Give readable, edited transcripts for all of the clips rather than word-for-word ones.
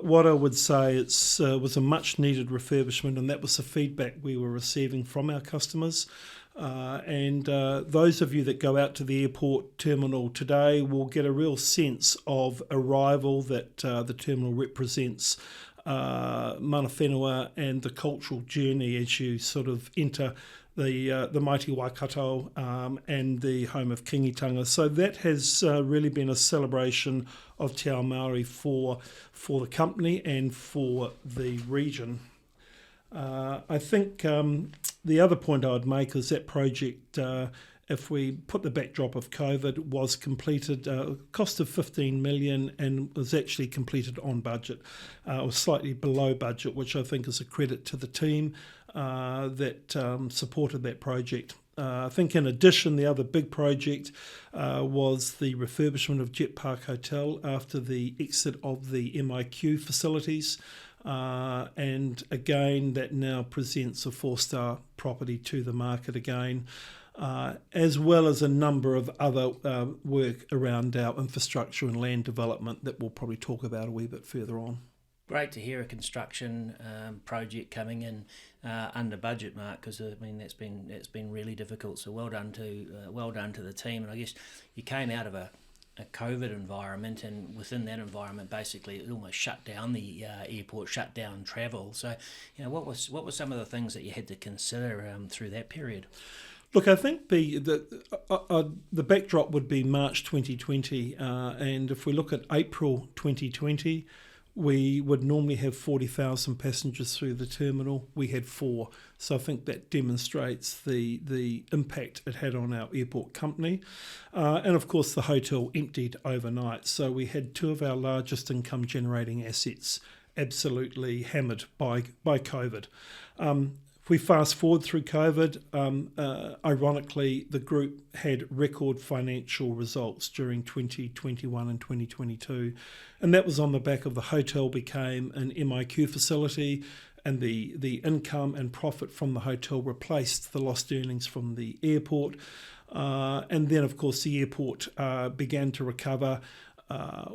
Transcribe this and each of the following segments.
what I would say, it's was a much needed refurbishment, and that was the feedback we were receiving from our customers. And those of you that go out to the airport terminal today will get a real sense of arrival that the terminal represents mana whenua and the cultural journey as you sort of enter the mighty Waikato and the home of Kingitanga. So that has really been a celebration of Te Ao Māori for the company and for the region. I think the other point I would make is that project, if we put the backdrop of COVID, was completed, cost of 15 million and was actually completed on budget. It was slightly below budget, which I think is a credit to the team that supported that project. I think in addition, the other big project was the refurbishment of Jet Park Hotel after the exit of the MIQ facilities. And again, that now presents a 4-star property to the market again, as well as a number of other work around our infrastructure and land development that we'll probably talk about a wee bit further on. Great to hear a construction project coming in under budget, Mark, because I mean it's been really difficult. So well done to the team. And I guess you came out of a COVID environment, and within that environment, basically, it almost shut down the airport, shut down travel. So, what were some of the things that you had to consider through that period? Look, I think the backdrop would be March 2020, and if we look at April 2020, we would normally have 40,000 passengers through the terminal. We had 4. So I think that demonstrates the impact it had on our airport company. And of course, the hotel emptied overnight. So we had 2 of our largest income generating assets absolutely hammered by COVID. If we fast forward through COVID, ironically, the group had record financial results during 2021 and 2022. And that was on the back of the hotel became an MIQ facility, and the income and profit from the hotel replaced the lost earnings from the airport. And then, of course, the airport began to recover.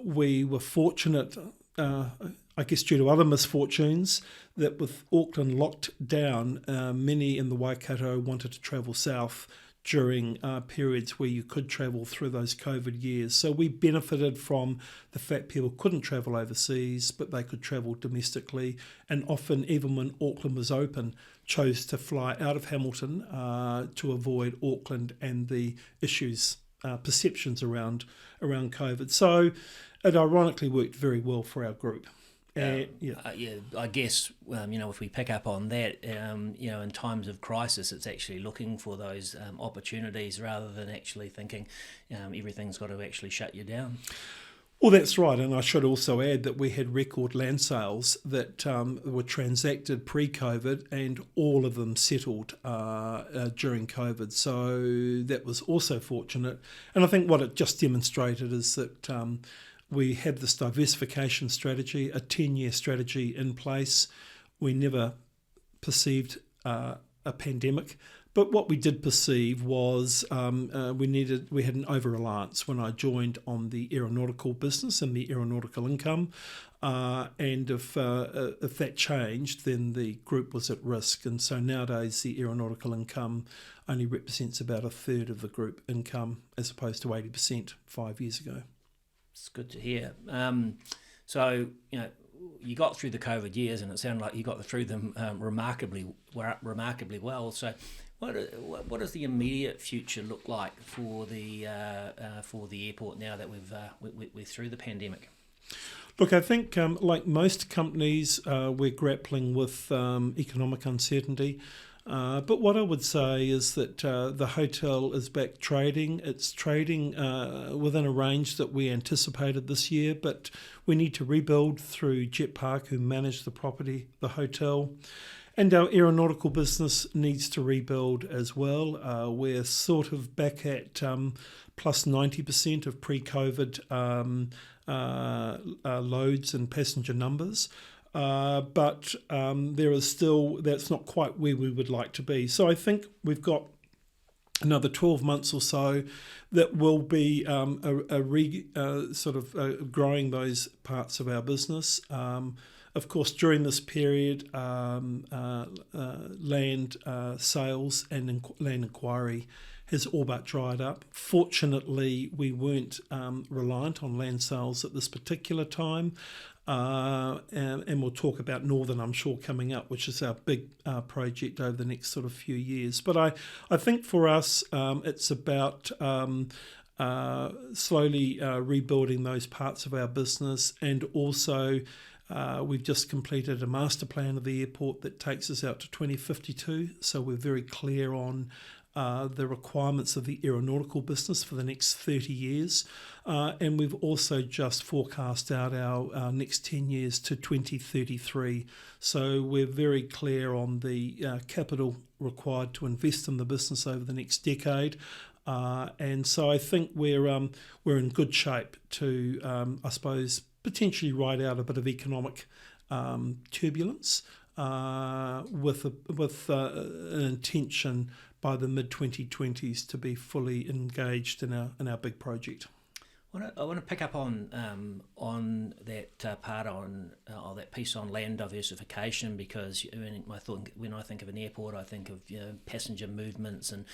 We were fortunate, I guess due to other misfortunes, that with Auckland locked down, many in the Waikato wanted to travel south during periods where you could travel through those COVID years. So we benefited from the fact people couldn't travel overseas, but they could travel domestically, and often, even when Auckland was open, chose to fly out of Hamilton to avoid Auckland and the issues, perceptions around COVID. So it ironically worked very well for our group. I guess if we pick up on that, in times of crisis, it's actually looking for those opportunities rather than actually thinking everything's got to actually shut you down. Well, that's right, and I should also add that we had record land sales that were transacted pre-COVID, and all of them settled during COVID. So that was also fortunate, and I think what it just demonstrated is that we had this diversification strategy, a 10-year strategy in place. We never perceived a pandemic, but what we did perceive was we had an over-reliance when I joined on the aeronautical business and the aeronautical income, and if that changed, then the group was at risk. And so nowadays the aeronautical income only represents about 1/3 of the group income, as opposed to 80% 5 years ago. It's good to hear. So, you got through the COVID years, and it sounded like you got through them remarkably well. So, what does the immediate future look like for the airport now that we're through the pandemic? Look, I think like most companies, we're grappling with economic uncertainty. But what I would say is that the hotel is back trading. It's trading within a range that we anticipated this year, but we need to rebuild through Jet Park, who manage the property, the hotel. And our aeronautical business needs to rebuild as well. We're sort of back at plus 90% of pre-COVID loads and passenger numbers. But there is still, that's not quite where we would like to be. So I think we've got another 12 months or so, that will be growing those parts of our business. Of course, during this period, land sales and land inquiry has all but dried up. Fortunately, we weren't reliant on land sales at this particular time. And we'll talk about Northern, I'm sure, coming up, which is our big project over the next sort of few years. But I think for us, it's about slowly rebuilding those parts of our business, and also we've just completed a master plan of the airport that takes us out to 2052. So we're very clear on the requirements of the aeronautical business for the next 30 years. And we've also just forecast out our next 10 years to 2033. So we're very clear on the capital required to invest in the business over the next decade. And so I think we're in good shape to, I suppose, potentially ride out a bit of economic turbulence with an intention by the mid-2020s to be fully engaged in our big project. I want to pick up on that part or that piece on land diversification, because when I think of an airport, I think of passenger movements and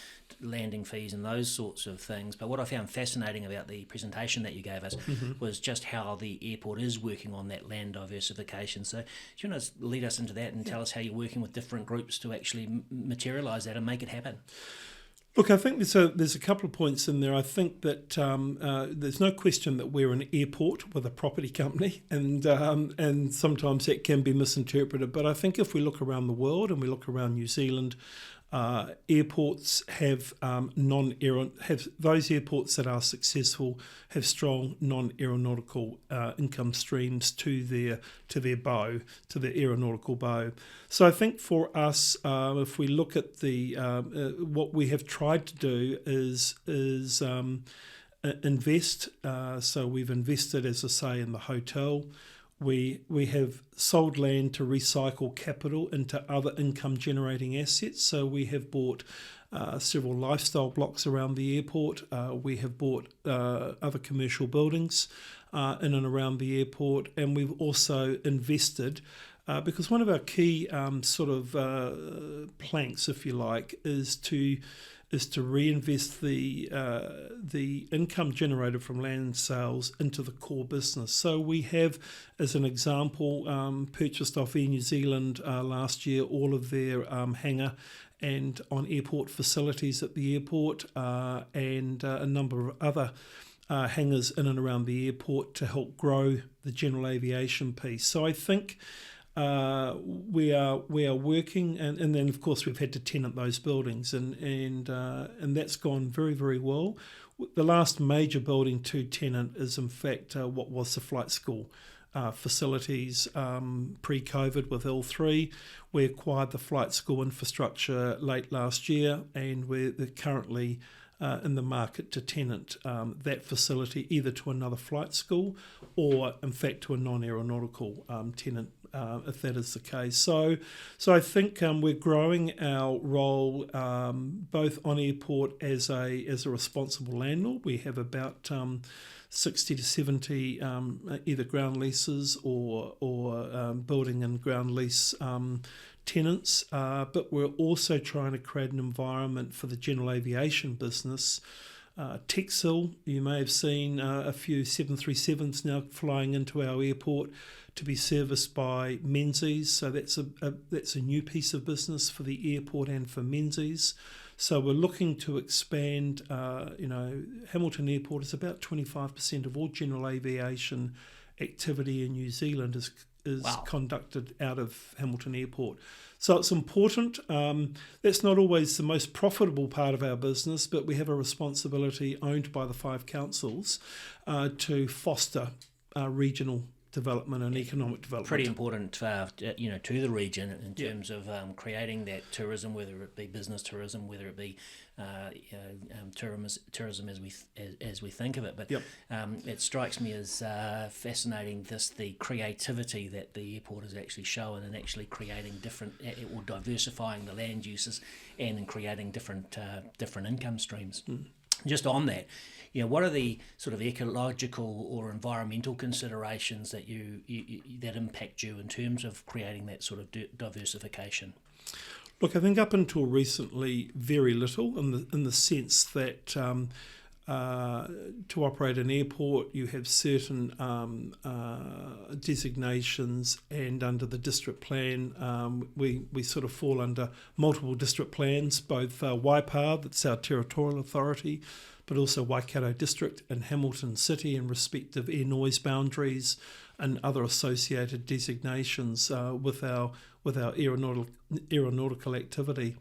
landing fees and those sorts of things. But what I found fascinating about the presentation that you gave us was just how the airport is working on that land diversification. So do you want to lead us into that and tell us how you're working with different groups to actually materialise that and make it happen? Look, I think there's a couple of points in there. I think that there's no question that we're an airport with a property company, and sometimes that can be misinterpreted. But I think if we look around the world and we look around New Zealand, airports have those airports that are successful have strong non-aeronautical income streams to their aeronautical bow. So I think for us, if we look at the what we have tried to do is invest. So we've invested, as I say, in the hotel. We have sold land to recycle capital into other income-generating assets. So we have bought several lifestyle blocks around the airport. We have bought other commercial buildings in and around the airport. And we've also invested, because one of our key planks, if you like, is to reinvest the income generated from land sales into the core business. So we have, as an example, purchased off Air New Zealand last year all of their hangar and on airport facilities at the airport, and a number of other hangars in and around the airport to help grow the general aviation piece. So I think we are working, and then of course we've had to tenant those buildings, and that's gone very, very well. The last major building to tenant is in fact what was the flight school facilities pre-COVID with L3. We acquired the flight school infrastructure late last year, and we're currently in the market to tenant that facility either to another flight school or in fact to a non-aeronautical tenant, if that is the case. So I think we're growing our role both on airport as a responsible landlord. We have about 60 to 70 either ground leases or building and ground lease tenants, but we're also trying to create an environment for the general aviation business. Texel, you may have seen a few 737s now flying into our airport to be serviced by Menzies. So that's a new piece of business for the airport and for Menzies. So we're looking to expand. Hamilton Airport is about 25% of all general aviation activity in New Zealand is Wow. conducted out of Hamilton Airport. So it's important. That's not always the most profitable part of our business, but we have a responsibility owned by the 5 councils to foster regional development and economic development. Pretty important, to the region in terms of creating that tourism, whether it be business tourism, whether it be tourism as we think of it. But it strikes me as fascinating the creativity that the airport is actually showing and actually creating different, or diversifying the land uses and in creating different income streams. Just on that, what are the sort of ecological or environmental considerations that that impact you in terms of creating that sort of diversification? Look, I think up until recently, very little in the sense that to operate an airport, you have certain designations, and under the district plan, we sort of fall under multiple district plans, both Waipa, that's our territorial authority, but also Waikato District and Hamilton City in respective air noise boundaries and other associated designations with our aeronautical activity,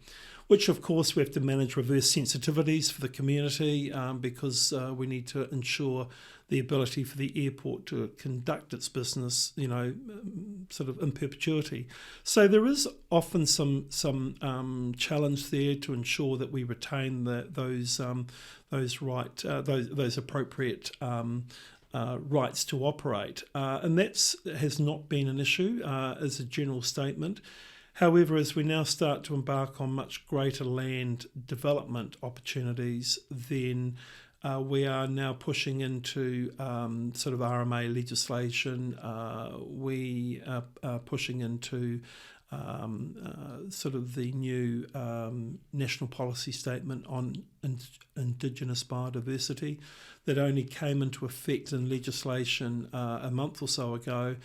which of course we have to manage reverse sensitivities for the community because we need to ensure the ability for the airport to conduct its business, sort of in perpetuity. So there is often some challenge there to ensure that we retain those appropriate rights to operate, and that has not been an issue as a general statement. However, as we now start to embark on much greater land development opportunities, then we are now pushing into sort of RMA legislation. We are pushing into sort of the new national policy statement on Indigenous biodiversity that only came into effect in legislation a month or so ago.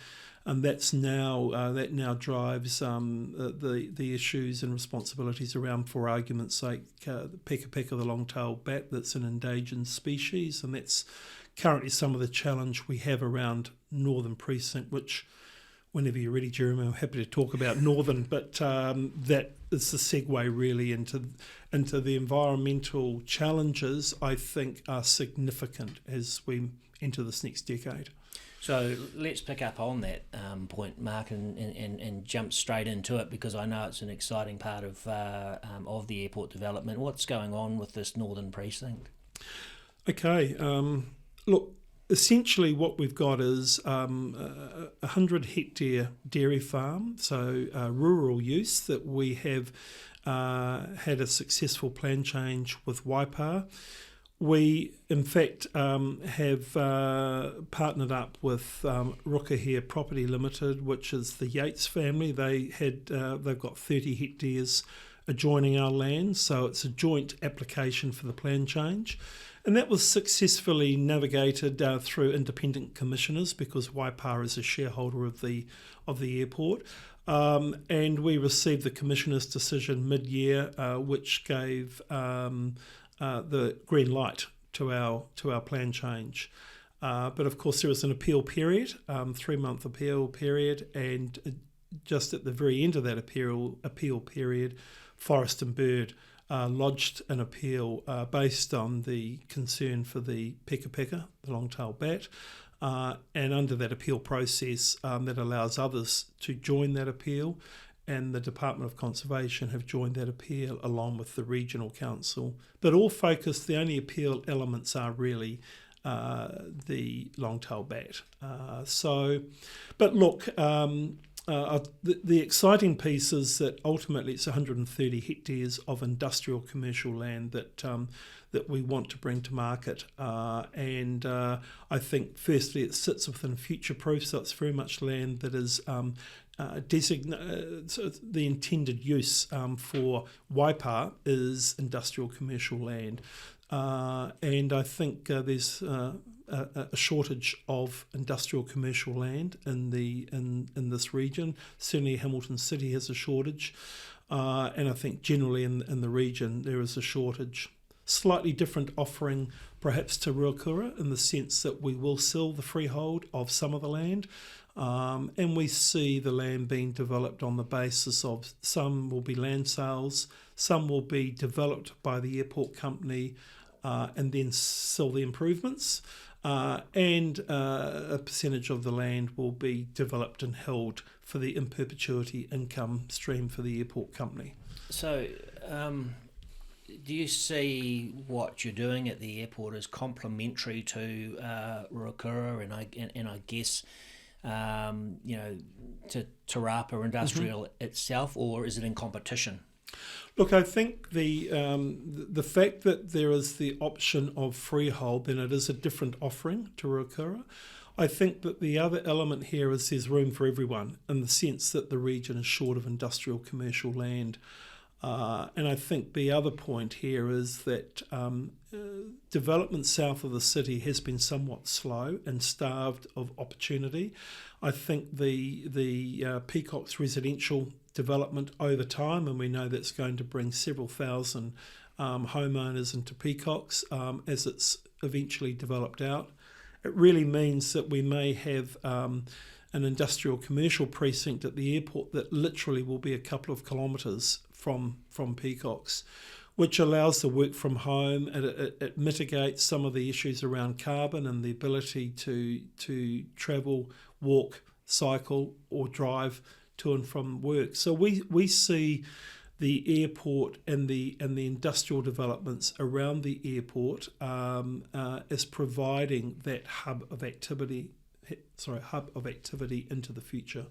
And that now drives the issues and responsibilities around, for argument's sake, the peka, the long-tailed bat, that's an endangered species, and that's currently some of the challenge we have around Northern Precinct, which, whenever you're ready, Jeremy, I'm happy to talk about Northern, but that is the segue really into the environmental challenges I think are significant as we enter this next decade. So let's pick up on that point, Mark, and jump straight into it, because I know it's an exciting part of the airport development. What's going on with this Northern Precinct? Okay, look, essentially what we've got is a 100-hectare dairy farm, so rural use that we have had a successful plan change with Waipa. We, in fact, have partnered up with Rukahia Property Limited, which is the Yates family. They've got 30 hectares adjoining our land, so it's a joint application for the plan change. And that was successfully navigated through independent commissioners, because Waipa is a shareholder of the airport. And we received the commissioner's decision mid-year, which gave the green light to our plan change. But of course there is an appeal period, 3-month appeal period, and just at the very end of that appeal period, Forest and Bird lodged an appeal based on the concern for the peka, the long-tailed bat, and under that appeal process that allows others to join that appeal, and the Department of Conservation have joined that appeal along with the Regional Council. But all focused, the only appeal elements are really the long-tailed bat. But look, the exciting piece is that ultimately it's 130 hectares of industrial commercial land that we want to bring to market. And I think firstly it sits within future-proof, so it's very much land that is the intended use for Waipa is industrial commercial land, and I think there's a shortage of industrial commercial land in this region. Certainly Hamilton City has a shortage, and I think generally in the region there is a shortage. Slightly different offering perhaps to Ruakura, in the sense that we will sell the freehold of some of the land. And we see the land being developed on the basis of some will be land sales, some will be developed by the airport company and then sell the improvements. and a percentage of the land will be developed and held for the in perpetuity income stream for the airport company. So, do you see what you're doing at the airport as complementary to Ruakura and I guess to Te Rapa Industrial itself, or is it in competition? Look, I think the fact that there is the option of freehold, then it is a different offering to Ruakura. I think that the other element here is there's room for everyone in the sense that the region is short of industrial commercial land. And I think the other point here is that development south of the city has been somewhat slow and starved of opportunity. I think the Peacock's residential development over time, and we know that's going to bring several thousand homeowners into Peacocks as it's eventually developed out. It really means that we may have an industrial commercial precinct at the airport that literally will be a couple of kilometres from Peacocks, which allows the work from home. It mitigates some of the issues around carbon and the ability to travel, walk, cycle or drive to and from work. So we see the airport and the industrial developments around the airport as providing that hub of activity into the future.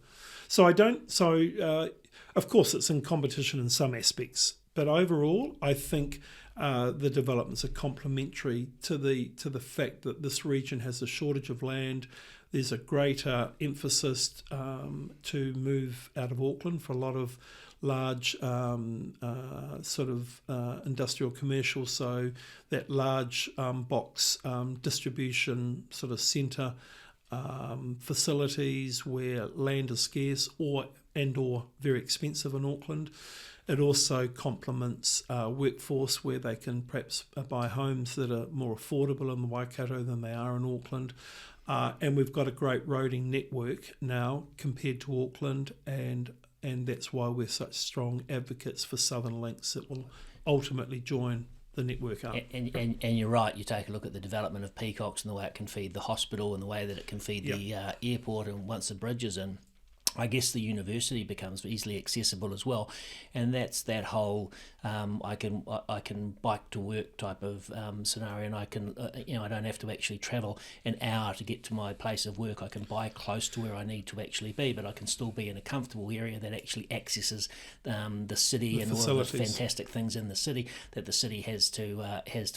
Of course it's in competition in some aspects, but overall I think the developments are complementary to the fact that this region has a shortage of land. There's a greater emphasis to move out of Auckland for a lot of large industrial commercial, so that large box distribution sort of centre facilities where land is scarce or very expensive in Auckland. It also complements workforce where they can perhaps buy homes that are more affordable in the Waikato than they are in Auckland. And we've got a great roading network now compared to Auckland, and that's why we're such strong advocates for Southern Links that will ultimately join the network up. And you're right, you take a look at the development of Peacocks and the way it can feed the hospital and the way that it can feed the airport, and once the bridge is in, I guess the university becomes easily accessible as well, and that's that whole I can bike to work type of scenario, and I can I don't have to actually travel an hour to get to my place of work. I can buy close to where I need to actually be, but I can still be in a comfortable area that actually accesses the city and all of the fantastic things in the city that the city has to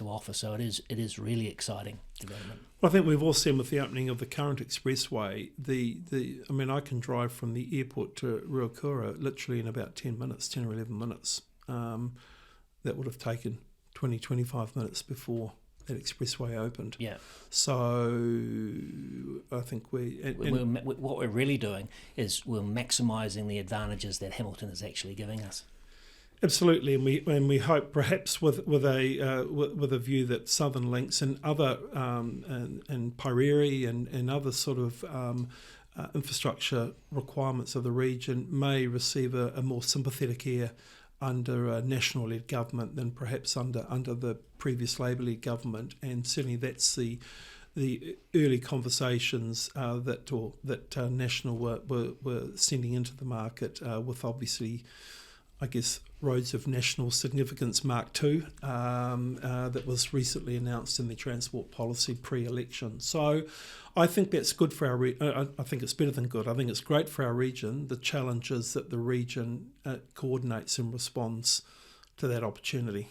offer. So it is really exciting development. Well, I think we've all seen with the opening of the current expressway, I can drive from the airport to Ruakura literally in about 10 or 11 minutes. That would have taken 25 minutes before that expressway opened. Yeah. So I think what we're really doing is we're maximising the advantages that Hamilton is actually giving us. Absolutely, and we hope perhaps with a view that Southern Links and other and Pariri and other sort of infrastructure requirements of the region may receive a more sympathetic ear under a national-led government than perhaps under the previous Labour-led government, and certainly that's the early conversations that National were sending into the market with obviously, I guess, roads of national significance Mark II that was recently announced in the transport policy pre-election. So I think that's good for our I think it's better than good. I think it's great for our region. The challenge is that the region coordinates and responds to that opportunity.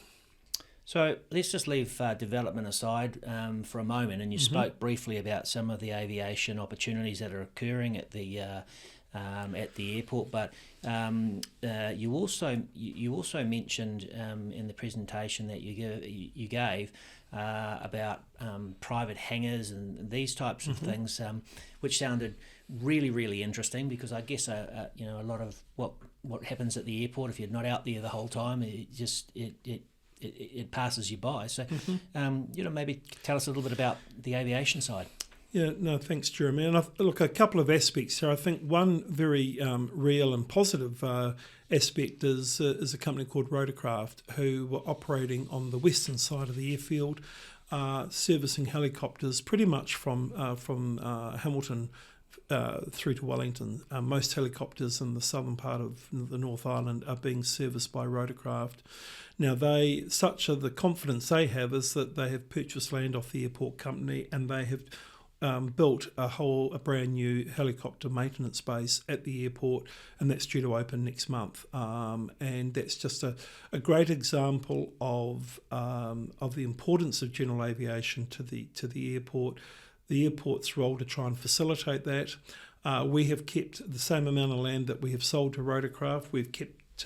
So let's just leave development aside for a moment, and you spoke briefly about some of the aviation opportunities that are occurring at the airport, but you also mentioned in the presentation that you gave about private hangars and these types of things, which sounded really, really interesting, because I guess a lot of what happens at the airport, if you're not out there the whole time, it passes you by. So maybe tell us a little bit about the aviation side. Yeah, no, thanks, Jeremy. And look, a couple of aspects here. I think one very real and positive aspect is a company called Rotorcraft, who were operating on the western side of the airfield. servicing helicopters pretty much from Hamilton through to Wellington. Most helicopters in the southern part of the North Island are being serviced by Rotorcraft. Now, the confidence they have is that they have purchased land off the airport company, and they have built a brand new helicopter maintenance base at the airport, and that's due to open next month. And that's just a great example of the importance of general aviation to the airport. The airport's role to try and facilitate that. We have kept the same amount of land that we have sold to Rotorcraft. We've kept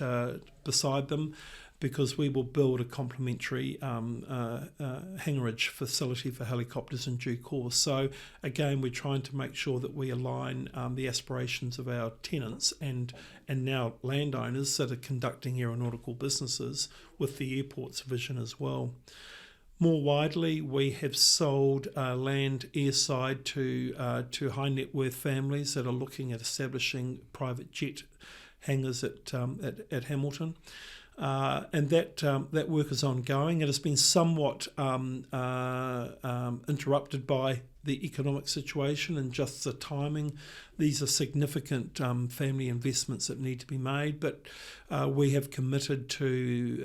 beside them, because we will build a complementary hangarage facility for helicopters in due course. So again, we're trying to make sure that we align the aspirations of our tenants and now landowners that are conducting aeronautical businesses with the airport's vision as well. More widely, we have sold land airside to high net worth families that are looking at establishing private jet hangars at Hamilton. And that work is ongoing. It has been somewhat interrupted by the economic situation and just the timing. These are significant family investments that need to be made, but we have committed to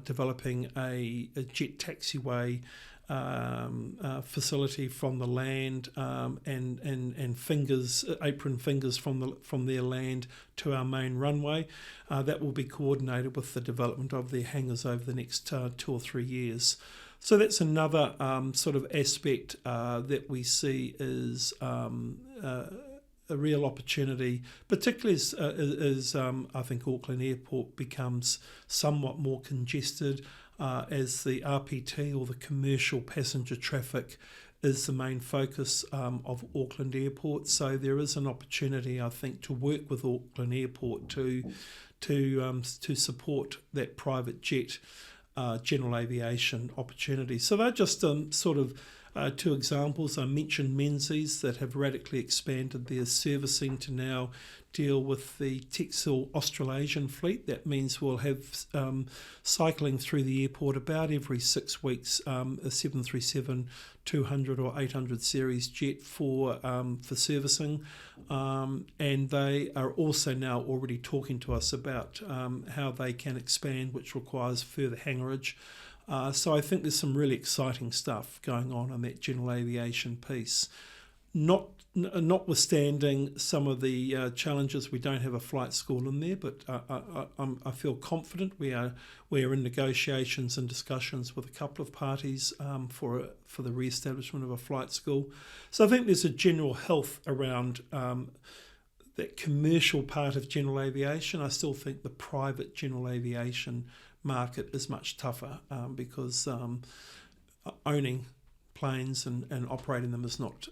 developing a jet taxiway facility from the land and apron fingers from their land to our main runway. That will be coordinated with the development of their hangars over the next 2 or 3 years. So that's another sort of aspect that we see is a real opportunity, particularly as I think Auckland Airport becomes somewhat more congested, as the RPT, or the commercial passenger traffic, is the main focus of Auckland Airport. So there is an opportunity, I think, to work with Auckland Airport to support that private jet general aviation opportunity. So they're just sort of two examples. I mentioned Menzies that have radically expanded their servicing to now deal with the Texel Australasian fleet. That means we'll have cycling through the airport about every 6 weeks a 737-200 or 800 series jet for servicing. And they are also now already talking to us about how they can expand, which requires further hangarage. So I think there's some really exciting stuff going on that general aviation piece. Notwithstanding some of the challenges, we don't have a flight school in there, but I feel confident. We are in negotiations and discussions with a couple of parties for the re-establishment of a flight school. So I think there's a general health around that commercial part of general aviation. I still think the private general aviation market is much tougher because owning planes and operating them is not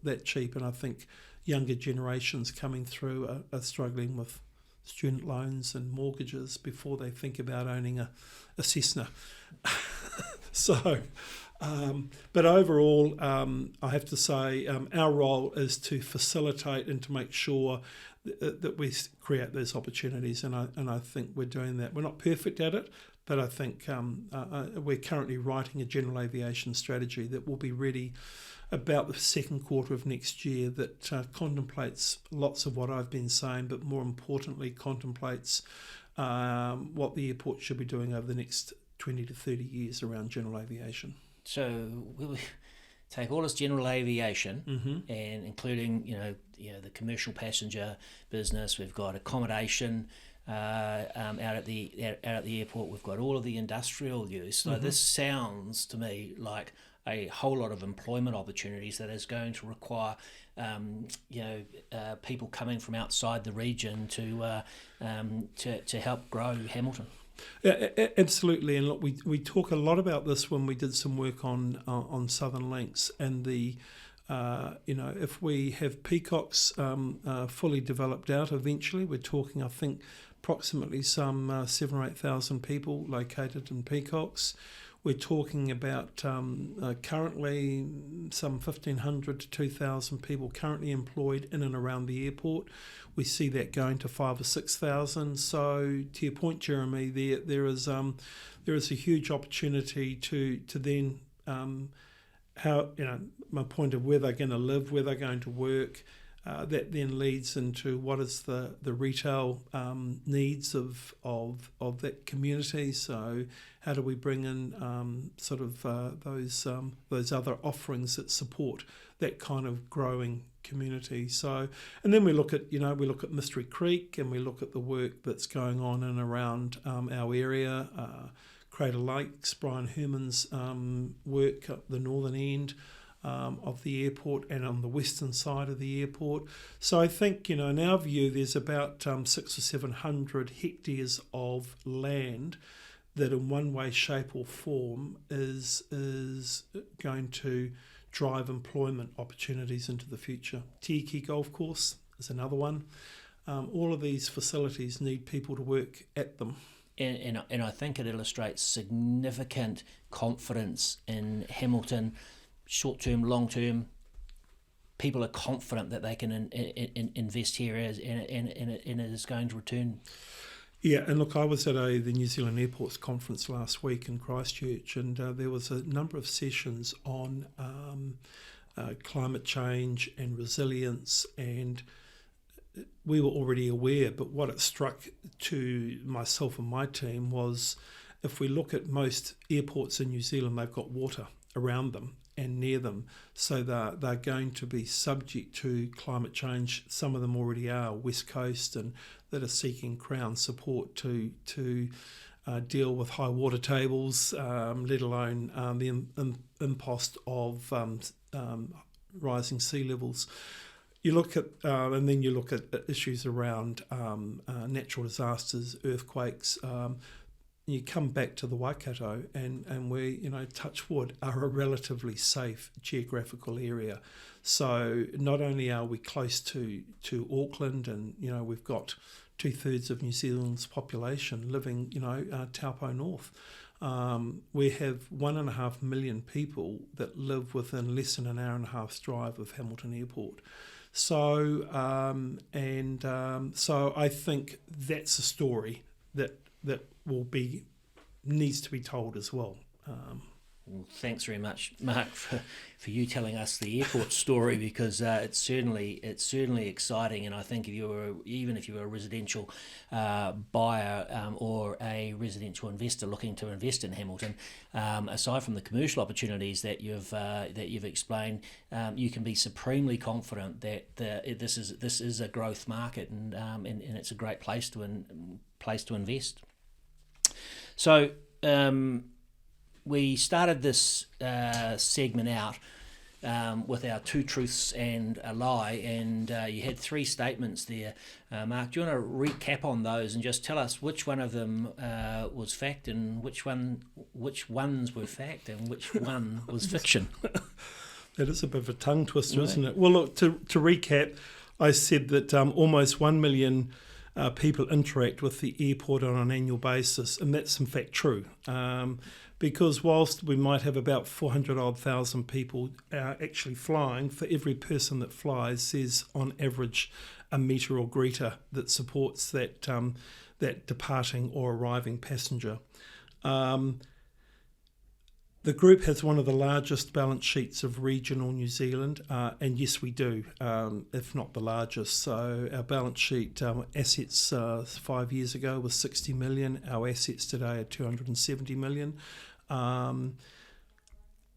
that cheap, and I think younger generations coming through are struggling with student loans and mortgages before they think about owning a Cessna. So, but overall, I have to say our role is to facilitate and to make sure that we create those opportunities, and I think we're doing that. We're not perfect at it, but I think we're currently writing a general aviation strategy that will be ready about the second quarter of next year, that contemplates lots of what I've been saying, but more importantly contemplates what the airport should be doing over the next 20 to 30 years around general aviation. So we'll take all this general aviation and including the commercial passenger business. We've got accommodation out at the airport. We've got all of the industrial use. So this sounds to me like a whole lot of employment opportunities that is going to require people coming from outside the region to help grow Hamilton. Yeah, absolutely. And look, we talk a lot about this when we did some work on Southern Links, and the if we have Peacocks fully developed out eventually, we're talking, I think, approximately some 7,000 or 8,000 people located in Peacocks. We're talking about currently some 1,500 to 2,000 people currently employed in and around the airport. We see that going to 5,000 or 6,000. So to your point, Jeremy, there is a huge opportunity to then my point of where they're going to live, where they're going to work. That then leads into what is the retail needs of that community. So how do we bring in those other offerings that support that kind of growing community? So, and then we look at Mystery Creek, and we look at the work that's going on in and around our area. Crater Lakes, Brian Herman's work up the northern end of the airport and on the western side of the airport. So I think, in our view, there's about 600 or 700 hectares of land that in one way, shape or form is going to drive employment opportunities into the future. Tiiki Golf Course is another one. All of these facilities need people to work at them. And I think it illustrates significant confidence in Hamilton, short-term, long-term. People are confident that they can invest here and it is going to return. Yeah, and look, I was at the New Zealand Airports Conference last week in Christchurch, and there was a number of sessions on climate change and resilience, and we were already aware, but what it struck to myself and my team was, if we look at most airports in New Zealand, they've got water around them and near them, so they're going to be subject to climate change. Some of them already are, West Coast, and that are seeking Crown support to deal with high water tables, let alone the impost of rising sea levels. You look at, and then you look at issues around natural disasters, earthquakes. You come back to the Waikato, and we, touch wood, are a relatively safe geographical area. So not only are we close to Auckland, and we've got 2/3 of New Zealand's population living, Taupo North. We have 1.5 million people that live within less than an hour and a half's drive of Hamilton Airport. So so I think that's a story that needs to be told as well. Well, thanks very much, Mark, for you telling us the airport story, because it's certainly exciting. And I think if you were a residential buyer or a residential investor looking to invest in Hamilton, aside from the commercial opportunities that you've explained, you can be supremely confident that this is a growth market, and it's a great place to invest. So. We started this segment out with our two truths and a lie, and you had three statements there. Mark, do you want to recap on those and just tell us which one of them was fact, and which ones were fact, and which one was fiction? That is a bit of a tongue twister, isn't it? Well, look, to recap, I said that almost 1 million people interact with the airport on an annual basis, and that's in fact true. Because whilst we might have about 400,000 people actually flying, for every person that flies, there's on average a meter or greeter that supports that departing or arriving passenger. The group has one of the largest balance sheets of regional New Zealand, and yes, we do, if not the largest. So our balance sheet, assets 5 years ago was 60 million. Our assets today are 270 million.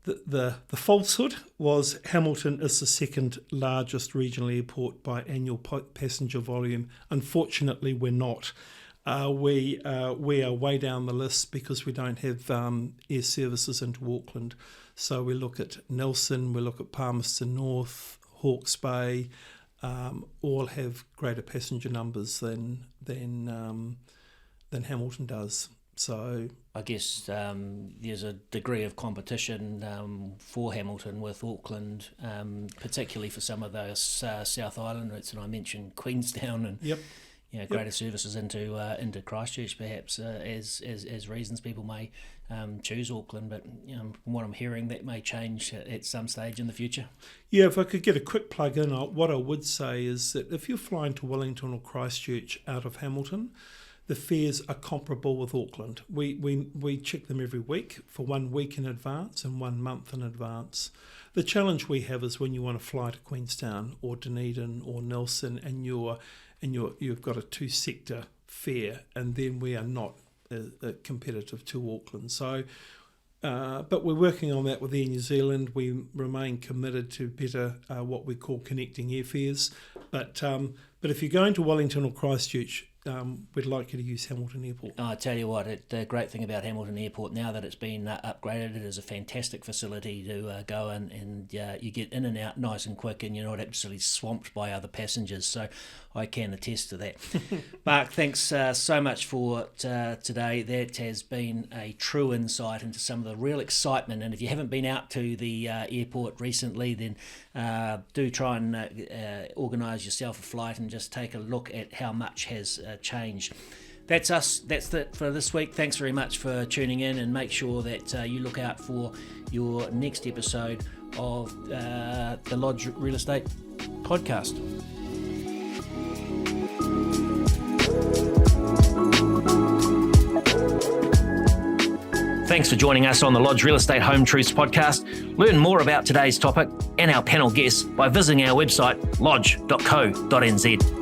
The falsehood was Hamilton is the second largest regional airport by annual passenger volume. Unfortunately, we're not. We are way down the list because we don't have air services into Auckland. So we look at Nelson, we look at Palmerston North, Hawke's Bay, all have greater passenger numbers than Hamilton does. So I guess there's a degree of competition for Hamilton with Auckland, particularly for some of those South Island routes, and I mentioned Queenstown and yep. greater services into Christchurch, perhaps, as reasons people may choose Auckland. But from what I'm hearing, that may change at some stage in the future. Yeah, if I could get a quick plug in, what I would say is that if you're flying to Wellington or Christchurch out of Hamilton, the fares are comparable with Auckland. We check them every week for 1 week in advance and 1 month in advance. The challenge we have is when you want to fly to Queenstown or Dunedin or Nelson and you've got a 2-sector fare, and then we are not competitive to Auckland. So, but we're working on that with Air New Zealand. We remain committed to better what we call connecting airfares. But if you're going to Wellington or Christchurch, we'd like you to use Hamilton Airport. I tell you what, the great thing about Hamilton Airport, now that it's been upgraded, it is a fantastic facility to go and you get in and out nice and quick, and you're not absolutely swamped by other passengers. So I can attest to that. Mark, thanks so much for today. That has been a true insight into some of the real excitement. And if you haven't been out to the airport recently, then do try and organise yourself a flight and just take a look at how much has changed. That's us. That's it for this week. Thanks very much for tuning in, and make sure that you look out for your next episode of the Lodge Real Estate Podcast. Thanks for joining us on the Lodge Real Estate Home Truths podcast. Learn more about today's topic and our panel guests by visiting our website lodge.co.nz.